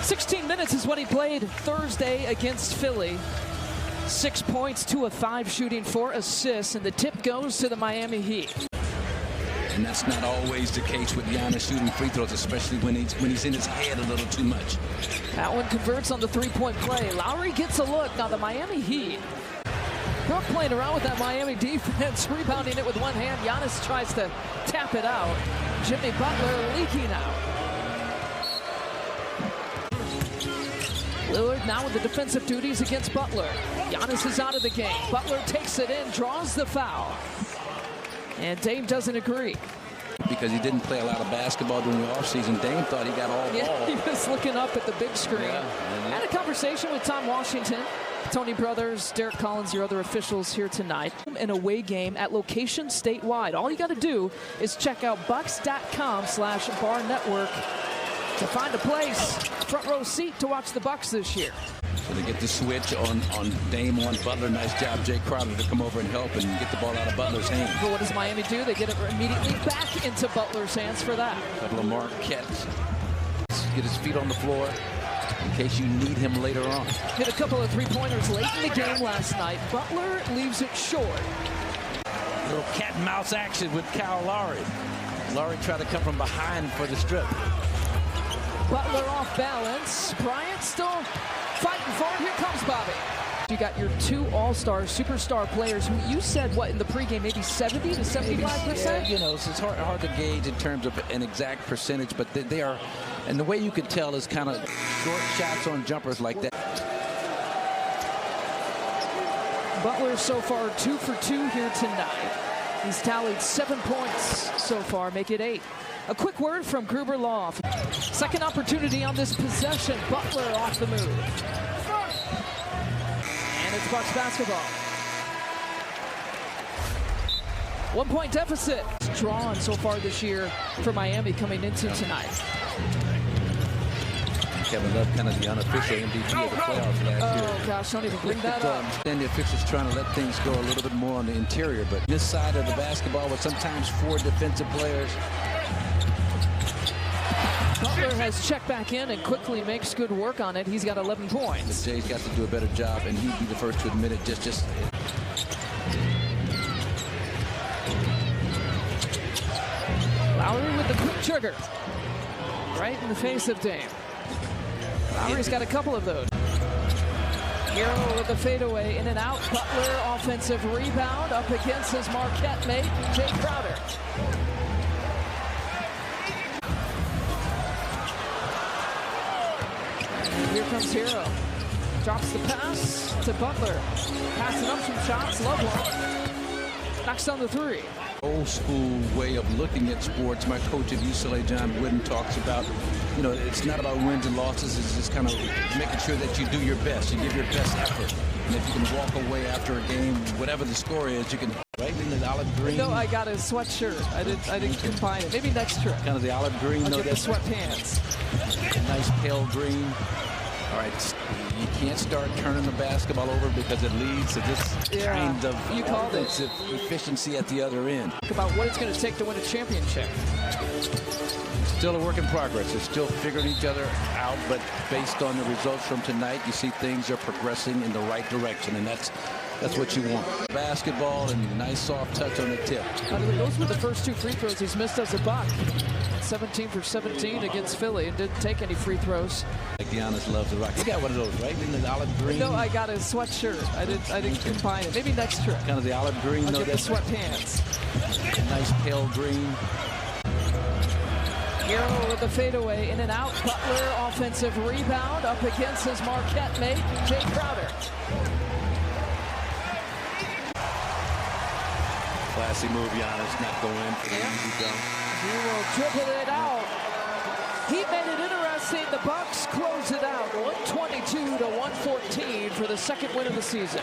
16 minutes is what he played Thursday against Philly. 6 points, 2 of 5 shooting, 4 assists, and the tip goes to the Miami Heat. And that's not always the case with Giannis shooting free throws, especially when he's in his head a little too much. That one converts on the three-point play. Lowry gets a look. Now the Miami Heat, Brook playing around with that Miami defense, rebounding it with one hand. Giannis tries to tap it out. Jimmy Butler leaking out. Lillard now with the defensive duties against Butler. Giannis is out of the game. Butler takes it in, draws the foul. And Dame doesn't agree. Because he didn't play a lot of basketball during the offseason. Dame thought he got all ball. He was looking up at the big screen. Had a conversation with Tom Washington, Tony Brothers, Derek Collins, your other officials here tonight. An away game at locations statewide. All you got to do is check out bucks.com/bar network to find a place, front row seat to watch the Bucks this year. So they get the switch on Dame on Butler. Nice job, Jay Crowder, to come over and help and get the ball out of Butler's hands. But what does Miami do? They get it immediately back into Butler's hands for that. A couple of Marquettes. Get his feet on the floor in case you need him later on. Hit a couple of three-pointers late in the game last night. Butler leaves it short. A little cat and mouse action with Kyle Lowry. Lowry tried to come from behind for the strip. Butler off balance. Bryant still fighting for it. Here comes Bobby. You got your 2 all-stars, superstar players who you said, what, in the pregame, maybe 70 to 75%? Yeah, you know, it's hard to gauge in terms of an exact percentage, but they are, and the way you can tell is kind of short shots on jumpers like that. Butler so far 2 for 2 here tonight. He's tallied 7 points so far, make it 8. A quick word from Gruber Law. Second opportunity on this possession. Butler off the move. And it's Bucks basketball. 1-point deficit. It's drawn so far this year for Miami coming into tonight. Kevin Love, kind of the unofficial MVP of the playoffs last year. Oh gosh, don't even bring that up. And the officials trying to let things go a little bit more on the interior, but this side of the basketball with sometimes 4 defensive players. Butler has checked back in and quickly makes good work on it. He's got 11 points. Jay's got to do a better job, and he'd be the first to admit it. Just. Lowry with the quick trigger. Right in the face of Dame. Lowry's got a couple of those. Hero with the fadeaway, in and out. Butler, offensive rebound, up against his Marquette mate, Jay Crowder. Here comes Hero. Drops the pass to Butler. Passing up some shots. Love one. Knocks down the 3. Old school way of looking at sports. My coach at UCLA, John Wooden, talks about, you know, it's not about wins and losses. It's just kind of making sure that you do your best. You give your best effort. And if you can walk away after a game, whatever the score is, you can. Right in the olive green. No, I got a sweatshirt. I didn't combine it. Maybe next trip. Kind of the olive green. I'll get the sweatpants. Nice pale green. All right, you can't start turning the basketball over because it leads to this kind of offensive efficiency at the other end. Think about what it's going to take to win a championship. Still a work in progress. They're still figuring each other out, but based on the results from tonight, you see things are progressing in the right direction, and that's what you want. Basketball and nice soft touch on the tip. Those were the first 2 free throws he's missed as a Buck. 17 for 17 against Philly and didn't take any free throws. Like Giannis loves the rock. You got one of those, right? In the olive green. No, I got a sweatshirt. I didn't combine it. Maybe next trip. Kind of the olive green. I'll get the sweatpants. Nice pale green. Hero with the fadeaway, in and out. Butler, offensive rebound, up against his Marquette mate, Jay Crowder. Classy move, Giannis, not going for the easy dunk. He will dribble it out. He made it interesting. The Bucks close it out, 122 to 114 for the second win of the season.